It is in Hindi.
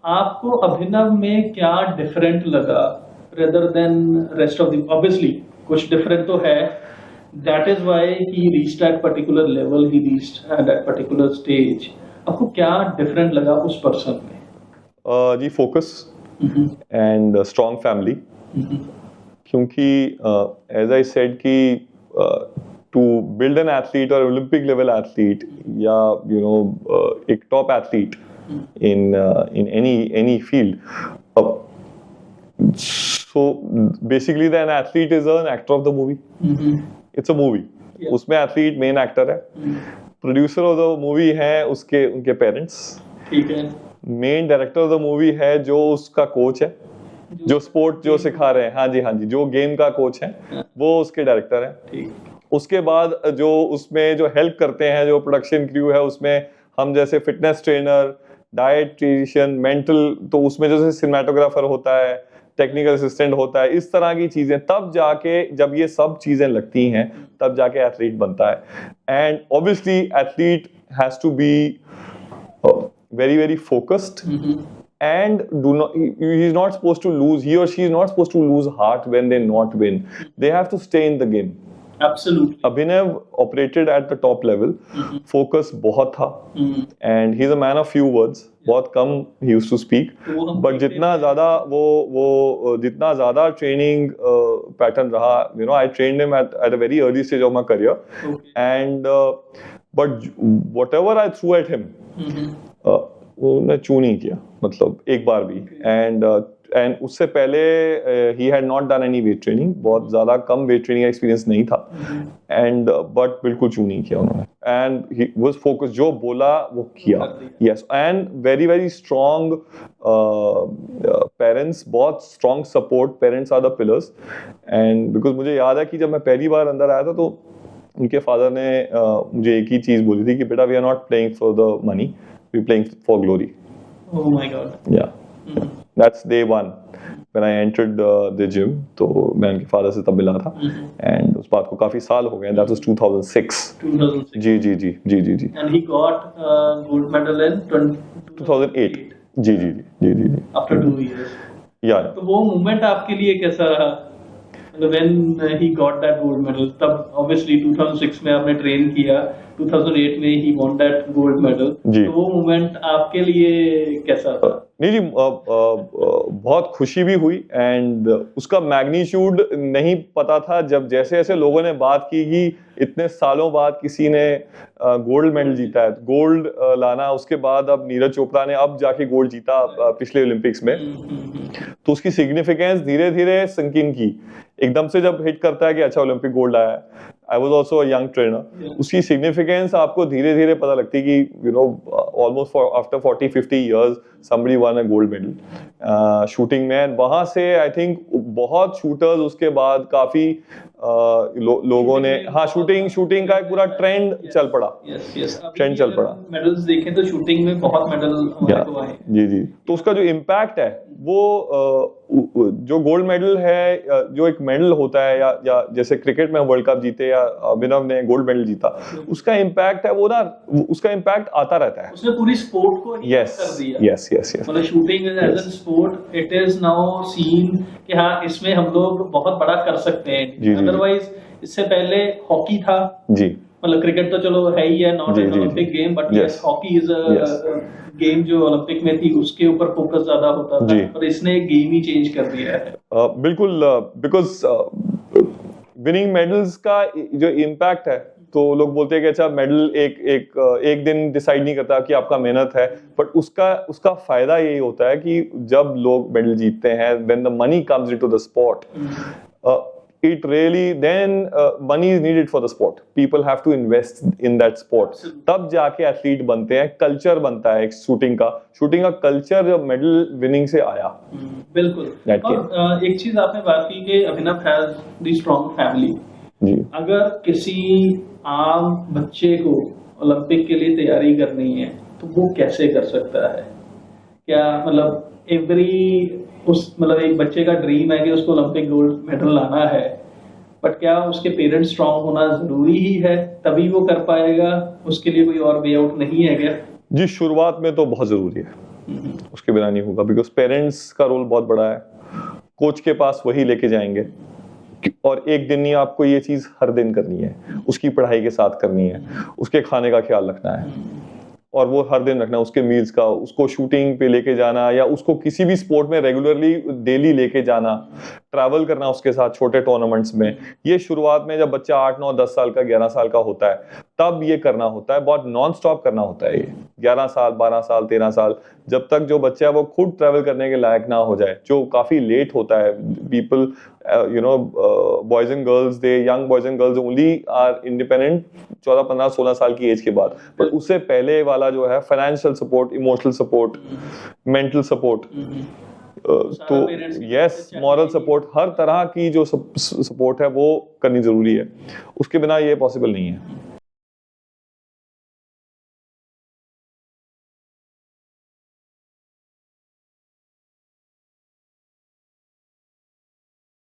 आपको अभिनव में क्या डिफरेंट लगा rather than rest of the, obviously कुछ डिफरेंट तो है, that is why he reached at particular level, he reached at that particular stage. आपको क्या डिफरेंट लगा उस पर्सन में? जी फोकस एंड स्ट्रॉन्ग फैमिली, क्योंकि एज आई सेड कि टू बिल्ड एन एथलीट और ओलंपिक लेवल एथलीट या एक top athlete in any field. So basically the an athlete is an actor of the movie. It's a movie. Yeah. उसमें एथलीट मेन एक्टर है, प्रोड्यूसर ऑफ द मूवी है उनके पेरेंट्स, ठीक है, main director of the movie है जो उसका कोच है, जो स्पोर्ट जो सिखा रहे हैं, हाँ जी, जो गेम का कोच है वो उसके डायरेक्टर है। ठीक। उसके बाद जो उसमें जो हेल्प करते हैं, जो प्रोडक्शन क्रू है, उसमें हम जैसे फिटनेस ट्रेनर, डाइटिशियन, मेंटल, तो उसमें जैसे सिनेमेटोग्राफर होता है, टेक्निकल असिस्टेंट होता है, इस तरह की चीजें, तब जाके जब ये सब चीजें लगती हैं तब जाके एथलीट बनता है। And obviously athlete has to be very very focused and he is not supposed to lose, he or she is not supposed to lose heart when they not win. They have to stay in the game. Absolutely. Abhinav operated at the top level. Focus बहुत था, and he's a man of few words. बहुत कम he used to speak. But जितना ज़्यादा training pattern रहा, I trained him at a very early stage of my career. Okay. And but whatever I threw at him, वो ने चू नहीं किया, मतलब एक बार भी। एंड उससे पहले he had not done any weight training, बहुत ज्यादा कम वेट ट्रेनिंग का एक्सपीरियंस नहीं था, एंड बट बिल्कुल चू नहीं किया उन्होंने, एंड ही वाज फोकस, जो बोला वो किया। Yes, and very very strong parents, बहुत strong support, parents are the pillars. And because मुझे याद है कि जब मैं पहली बार अंदर आया था तो उनके फादर ने मुझे एक ही चीज बोली थी कि बेटा we are not playing for the money, we playing for glory. Oh my God. Yeah. That's day one when I entered the gym. तो मैं उनके फादर से तब मिला था, and उस बात को काफी साल हो गए। That was 2006. 2006. Ji. And he got gold medal in 2008. Ji. After 2 years. Yeah. तो वो मोमेंट आपके लिए कैसा रहा? When he got that gold medal, तब obviously 2006 में आपने ट्रेन किया, 2008 में he won that gold medal. तो वो मोमेंट आपके लिए कैसा था? नहीं जी, बहुत खुशी भी हुई, एंड उसका मैग्नीट्यूड नहीं पता था। जब जैसे जैसे लोगों ने बात की कि इतने सालों बाद किसी ने गोल्ड मेडल जीता है, गोल्ड लाना, उसके बाद अब नीरज चोपड़ा ने अब जाके गोल्ड जीता पिछले ओलंपिक्स में, तो उसकी सिग्निफिकेंस धीरे धीरे सिंक इन की। एकदम से जब हिट करता है कि अच्छा ओलंपिक गोल्ड आया है, I was also a young trainer, उसकी सिग्निफिकेंस आपको धीरे धीरे पता लगती है कि almost after 40-50 years somebody one a gold medal shooting में। वहां से आई थिंक बहुत शूटर्स उसके बाद काफी लोगों ने, हाँ, शूटिंग का एक पूरा ट्रेंड चल पड़ा। ट्रेंड चल पड़ा। मेडल्स देखें तो शूटिंग में बहुत मेडल हमारे को आए। जी। तो उसका जो इम्पैक्ट है वो जो गोल्ड मेडल है, जो एक मेडल होता है, या जैसे क्रिकेट में वर्ल्ड कप जीते या अभिनव ने गोल्ड मेडल जीता, उसका इम्पैक्ट है वो ना, उसका इम्पैक्ट आता रहता है। उसने पूरी स्पोर्ट को कर दिया। यस। मतलब shooting as an sport, it is now seen कि हाँ, इसमें हम लोग बहुत बड़ा कर सकते हैं। अदरवाइज इससे पहले हॉकी था जी, मतलब क्रिकेट तो चलो है ही है, not an Olympic game, but yes, hockey is a game जो ओलंपिक में थी, उसके ऊपर फोकस ज्यादा होता था, और इसने गेम ही चेंज कर दिया है। बिल्कुल, बिकॉज विनिंग मेडल्स का जो इम्पैक्ट है, तो लोग बोलते हैं कि अच्छा मेडल एक दिन डिसाइड नहीं करता कि आपका मेहनत है, बट उसका फायदा यही होता है कि जब लोग मेडल जीतते हैं, when the money comes into the sport, it really then money is needed for the sport, people have to invest in that sport, तब जाके एथलीट बनते हैं, कल्चर बनता है एक शूटिंग का कल्चर जब मेडल विनिंग से आया। बिल्कुल। और एक चीज आपने बात की कि अभिनव हैज द स्ट्रॉन्ग फैमिली जी। अगर किसी आम बच्चे को ओलंपिक के लिए तैयारी करनी है तो वो कैसे कर सकता है? क्या मतलब मतलब एक बच्चे का ड्रीम है कि उसको ओलंपिक गोल्ड मेडल लाना है, बट क्या उसके पेरेंट्स स्ट्रांग होना जरूरी ही है तभी वो कर पाएगा? उसके लिए कोई और वे आउट नहीं है क्या? जी, शुरुआत में तो बहुत जरूरी है। उसके बिना नहीं होगा, बिकॉज पेरेंट्स का रोल बहुत बड़ा है। कोच के पास वही लेके जाएंगे, और एक दिन नहीं, आपको ये चीज हर दिन करनी है, उसकी पढ़ाई के साथ करनी है, उसके खाने का ख्याल रखना है, और वो हर दिन रखना, उसके मील्स का, उसको शूटिंग पे लेके जाना, या उसको किसी भी स्पोर्ट में रेगुलरली डेली लेके जाना, ट्रैवल करना उसके साथ छोटे टूर्नामेंट्स में। ये शुरुआत में जब बच्चा 8, 9, 10 साल का, 11 साल का होता है, तब ये करना होता है, बहुत नॉन स्टॉप करना होता है ये। 11 साल, 12 साल, 13 साल, जब तक जो बच्चा है वो खुद ट्रैवल करने के लायक ना हो जाए, जो काफी लेट होता है। People boys and girls, they young boys and girls only are independent 14, 15, 16 साल की एज के बाद। पर उससे पहले वाला जो है, financial support, emotional support, mental support, तो यस, मॉरल सपोर्ट, हर तरह की जो सपोर्ट है वो करनी जरूरी है। उसके बिना ये पॉसिबल नहीं है।